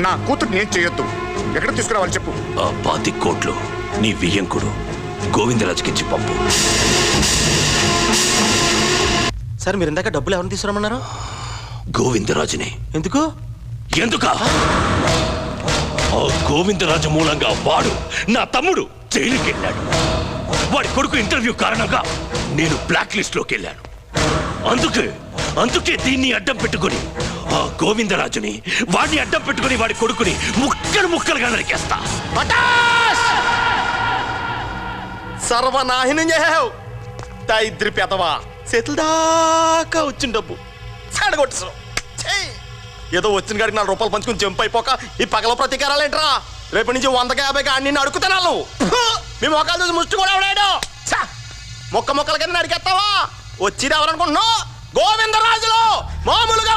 నా కూతురు ఏం చేయొద్దు. ఎక్కడ తీసుకురావాలి చెప్పు. ఆ 25 కోట్లు నీ వియ్యంకుడు గోవిందరాజుకిచ్చి పంపు. సార్ మీరు ఇందాక డబ్బులు ఎవరిని తీసుకురమ్మన్నారు? గోవిందరాజుని. ఎందుకు? ఎందుకా? ఆ గోవిందరాజు మూలంగా వాడు నా తమ్ముడు జైలుకి వెళ్ళాడు. వాడి కొడుకు ఇంటర్వ్యూ కారణంగా నేను బ్లాక్ లిస్ట్ లోకి వెళ్ళాను. అందుకే దీన్ని అడ్డం పెట్టుకుని ఆ గోవిందరాజుని వాడిని అడ్డం పెట్టుకుని వాడి కొడుకుని ముక్కలుగా నరికేస్తా. సర్వనాశనం చేసావు దరిద్రి పెదవా. చేతుల దాకా వచ్చిన డబ్బు సాడగొట్టేసావు. ఏదో వచ్చిన కాడికి 4 రూపాయలు పంచుకుని జంప్ అయిపోక ఈ పగల ప్రతీకారాలేంట్రా? రేపటి నుంచి 100కి 50కి అన్ని అడుగుతున్నాను. మీ మొక్కలు చూసి ముష్టి కూడా ఎవడాడు? మొక్కల కింద నడికేస్తావా? వచ్చింది ఎవరనుకుంటున్నావు? గోవిందరాజులు మామూలుగా